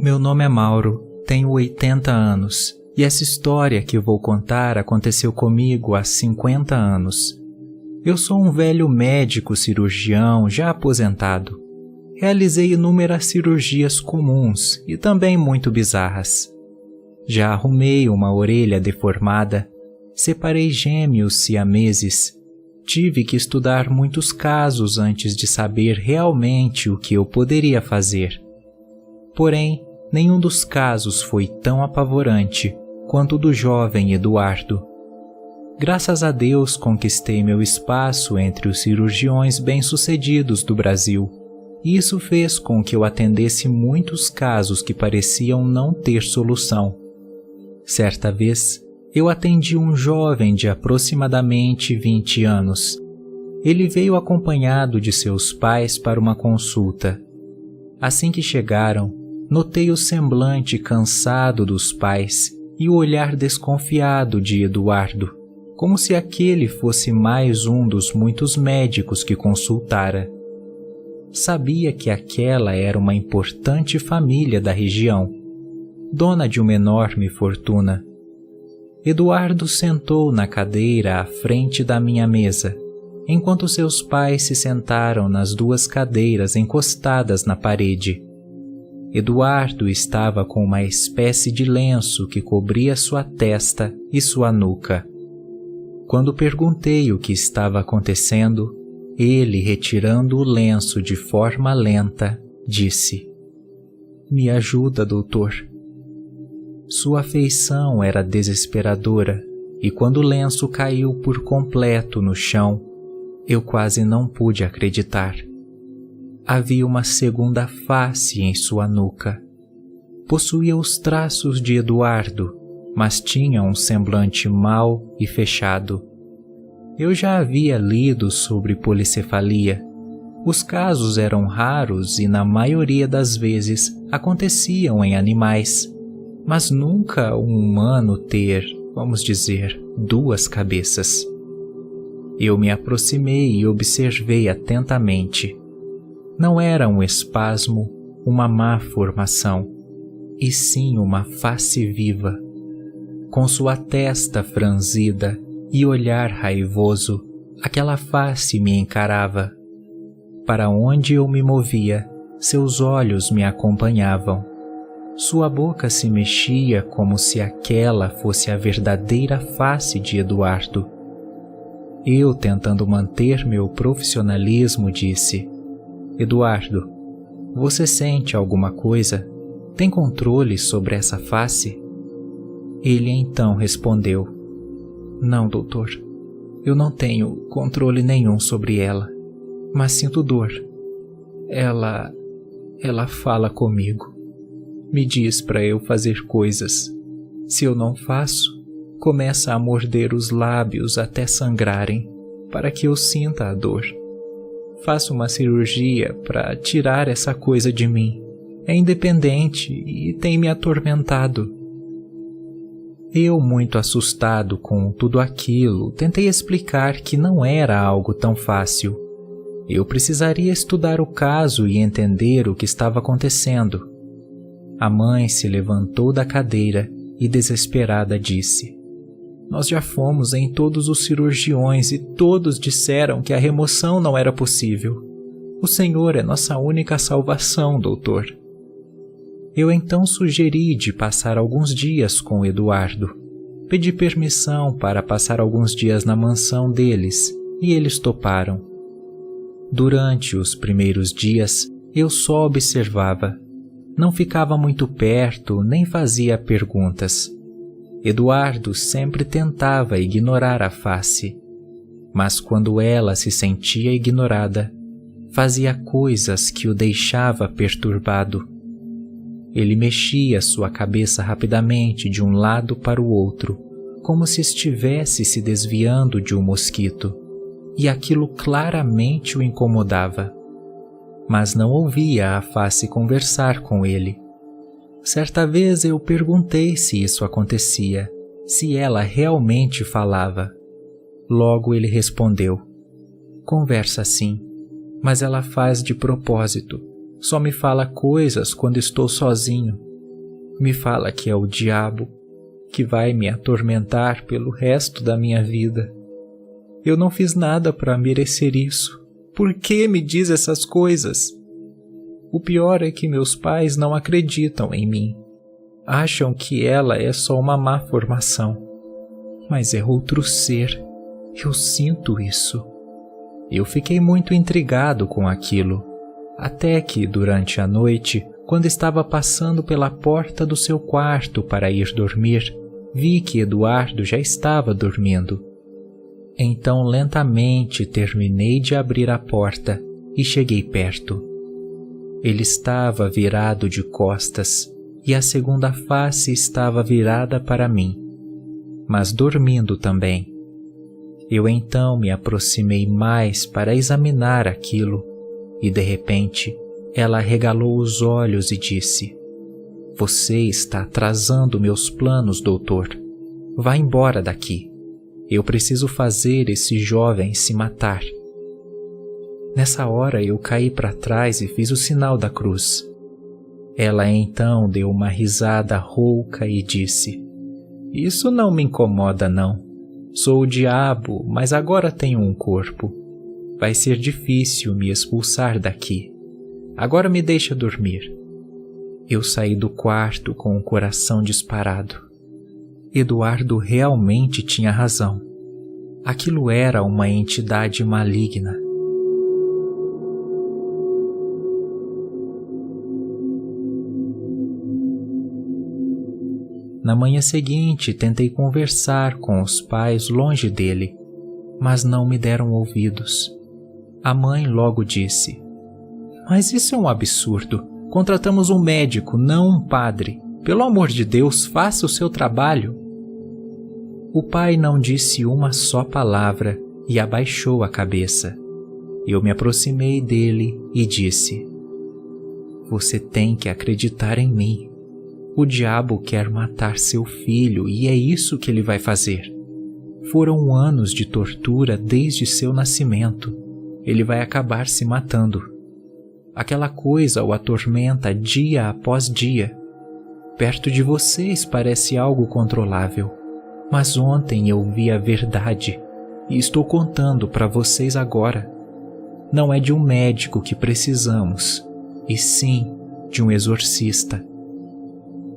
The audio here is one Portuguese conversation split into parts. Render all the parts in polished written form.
Meu nome é Mauro, tenho 80 anos, e essa história que vou contar aconteceu comigo há 50 anos. Eu sou um velho médico cirurgião já aposentado. Realizei inúmeras cirurgias comuns e também muito bizarras. Já arrumei uma orelha deformada, separei gêmeos siameses. Tive que estudar muitos casos antes de saber realmente o que eu poderia fazer. Porém, nenhum dos casos foi tão apavorante quanto o do jovem Eduardo. Graças a Deus conquistei meu espaço entre os cirurgiões bem-sucedidos do Brasil, e isso fez com que eu atendesse muitos casos que pareciam não ter solução. Certa vez, eu atendi um jovem de aproximadamente 20 anos. Ele veio acompanhado de seus pais para uma consulta. Assim que chegaram, notei o semblante cansado dos pais e o olhar desconfiado de Eduardo, como se aquele fosse mais um dos muitos médicos que consultara. Sabia que aquela era uma importante família da região, dona de uma enorme fortuna. Eduardo sentou na cadeira à frente da minha mesa, enquanto seus pais se sentaram nas duas cadeiras encostadas na parede. Eduardo estava com uma espécie de lenço que cobria sua testa e sua nuca. Quando perguntei o que estava acontecendo, ele, retirando o lenço de forma lenta, disse: "Me ajuda, doutor." Sua feição era desesperadora, e quando o lenço caiu por completo no chão, eu quase não pude acreditar. Havia uma segunda face em sua nuca. Possuía os traços de Eduardo, mas tinha um semblante mau e fechado. Eu já havia lido sobre policefalia. Os casos eram raros e, na maioria das vezes, aconteciam em animais, mas nunca um humano ter, vamos dizer, duas cabeças. Eu me aproximei e observei atentamente. Não era um espasmo, uma má formação, e sim uma face viva. Com sua testa franzida e olhar raivoso, aquela face me encarava. Para onde eu me movia, seus olhos me acompanhavam. Sua boca se mexia como se aquela fosse a verdadeira face de Eduardo. Eu, tentando manter meu profissionalismo, disse: "Eduardo, você sente alguma coisa? Tem controle sobre essa face?" Ele então respondeu: "Não, doutor. Eu não tenho controle nenhum sobre ela, mas sinto dor. Ela fala comigo. Me diz para eu fazer coisas. Se eu não faço, começa a morder os lábios até sangrarem, para que eu sinta a dor. Faço uma cirurgia para tirar essa coisa de mim. É independente e tem me atormentado." Eu, muito assustado com tudo aquilo, tentei explicar que não era algo tão fácil. Eu precisaria estudar o caso e entender o que estava acontecendo. A mãe se levantou da cadeira e, desesperada, disse: "Nós já fomos em todos os cirurgiões e todos disseram que a remoção não era possível. O senhor é nossa única salvação, doutor." Eu então sugeri de passar alguns dias com Eduardo. Pedi permissão para passar alguns dias na mansão deles e eles toparam. Durante os primeiros dias, eu só observava. Não ficava muito perto nem fazia perguntas. Eduardo sempre tentava ignorar a face, mas quando ela se sentia ignorada, fazia coisas que o deixava perturbado. Ele mexia sua cabeça rapidamente de um lado para o outro, como se estivesse se desviando de um mosquito, e aquilo claramente o incomodava. Mas não ouvia a face conversar com ele. Certa vez eu perguntei se isso acontecia, se ela realmente falava. Logo ele respondeu: "Conversa sim, mas ela faz de propósito. Só me fala coisas quando estou sozinho, Me fala que é o diabo, que vai me atormentar pelo resto da minha vida. Eu não fiz nada para merecer isso. Por que me diz essas coisas? O pior é que meus pais não acreditam em mim. Acham que ela é só uma má formação. Mas é outro ser. Eu sinto isso. Eu fiquei muito intrigado com aquilo, até que, durante a noite, quando estava passando pela porta do seu quarto para ir dormir, vi que Eduardo já estava dormindo. Então, lentamente, terminei de abrir a porta e cheguei perto. Ele estava virado de costas e a segunda face estava virada para mim, mas dormindo também. Eu então me aproximei mais para examinar aquilo e, de repente, ela arregalou os olhos e disse: "Você está atrasando meus planos, doutor. Vá embora daqui. Eu preciso fazer esse jovem se matar." Nessa hora eu caí para trás e fiz o sinal da cruz. Ela então deu uma risada rouca e disse: "Isso não me incomoda, não. Sou o diabo, mas agora tenho um corpo. Vai ser difícil me expulsar daqui. Agora me deixa dormir." Eu saí do quarto com o coração disparado. Eduardo realmente tinha razão. Aquilo era uma entidade maligna. Na manhã seguinte, tentei conversar com os pais longe dele, mas não me deram ouvidos. A mãe logo disse: "Mas isso é um absurdo. Contratamos um médico, não um padre. Pelo amor de Deus, faça o seu trabalho." O pai não disse uma só palavra e abaixou a cabeça. Eu me aproximei dele e disse: "Você tem que acreditar em mim. O diabo quer matar seu filho e é isso que ele vai fazer. Foram anos de tortura desde seu nascimento. Ele vai acabar se matando. Aquela coisa o atormenta dia após dia. Perto de vocês parece algo controlável, mas ontem eu vi a verdade e estou contando para vocês agora. Não é de um médico que precisamos, e sim de um exorcista."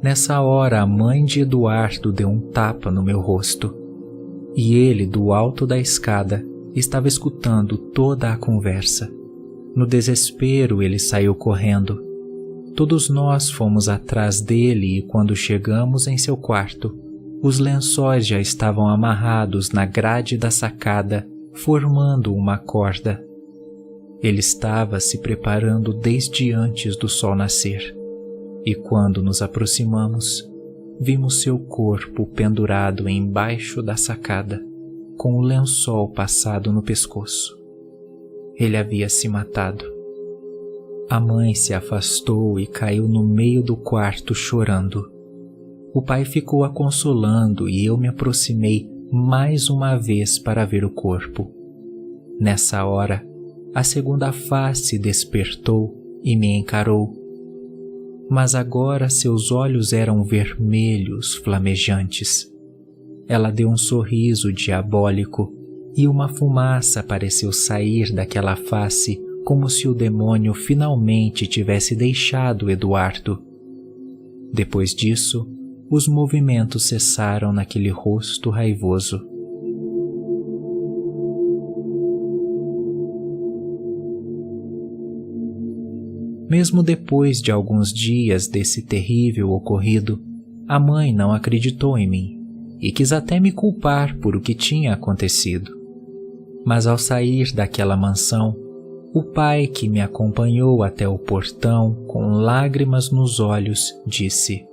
Nessa hora, a mãe de Eduardo deu um tapa no meu rosto, e ele, do alto da escada, estava escutando toda a conversa. No desespero, ele saiu correndo. Todos nós fomos atrás dele e, quando chegamos em seu quarto, os lençóis já estavam amarrados na grade da sacada, formando uma corda. Ele estava se preparando desde antes do sol nascer. E quando nos aproximamos, vimos seu corpo pendurado embaixo da sacada, com o lençol passado no pescoço. Ele havia se matado. A mãe se afastou e caiu no meio do quarto chorando. O pai ficou a consolando e eu me aproximei mais uma vez para ver o corpo. Nessa hora, a segunda face despertou e me encarou. Mas agora seus olhos eram vermelhos, flamejantes. Ela deu um sorriso diabólico e uma fumaça pareceu sair daquela face, como se o demônio finalmente tivesse deixado Eduardo. Depois disso, os movimentos cessaram naquele rosto raivoso. Mesmo depois de alguns dias desse terrível ocorrido, a mãe não acreditou em mim e quis até me culpar por o que tinha acontecido. Mas ao sair daquela mansão, o pai, que me acompanhou até o portão com lágrimas nos olhos, disse: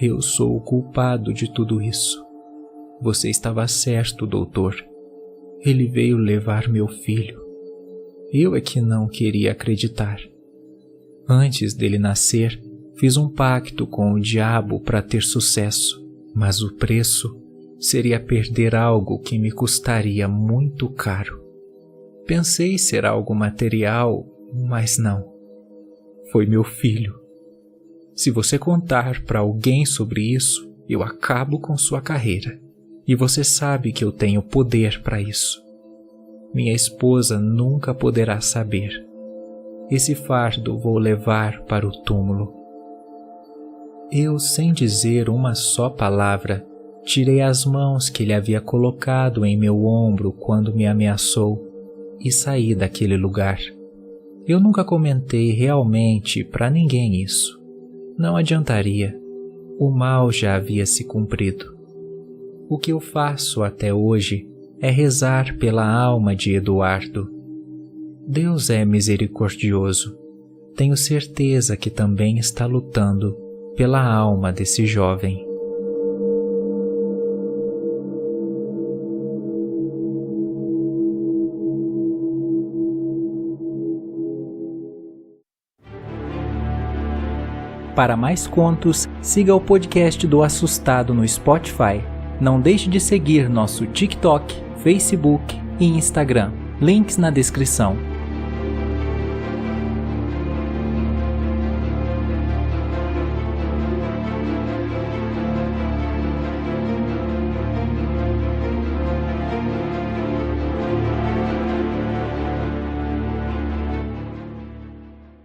"Eu sou o culpado de tudo isso. Você estava certo, doutor. Ele veio levar meu filho. Eu é que não queria acreditar. Antes dele nascer, fiz um pacto com o diabo para ter sucesso, mas o preço seria perder algo que me custaria muito caro. Pensei ser algo material, mas não. Foi meu filho. Se você contar para alguém sobre isso, eu acabo com sua carreira. E você sabe que eu tenho poder para isso. Minha esposa nunca poderá saber. Esse fardo vou levar para o túmulo. Eu, sem dizer uma só palavra, tirei as mãos que ele havia colocado em meu ombro quando me ameaçou e saí daquele lugar. Eu nunca comentei realmente para ninguém isso. Não adiantaria. O mal já havia se cumprido. O que eu faço até hoje é rezar pela alma de Eduardo. Deus é misericordioso. Tenho certeza que também está lutando pela alma desse jovem. Para mais contos, siga o podcast do Assustado no Spotify. Não deixe de seguir nosso TikTok, Facebook e Instagram. Links na descrição.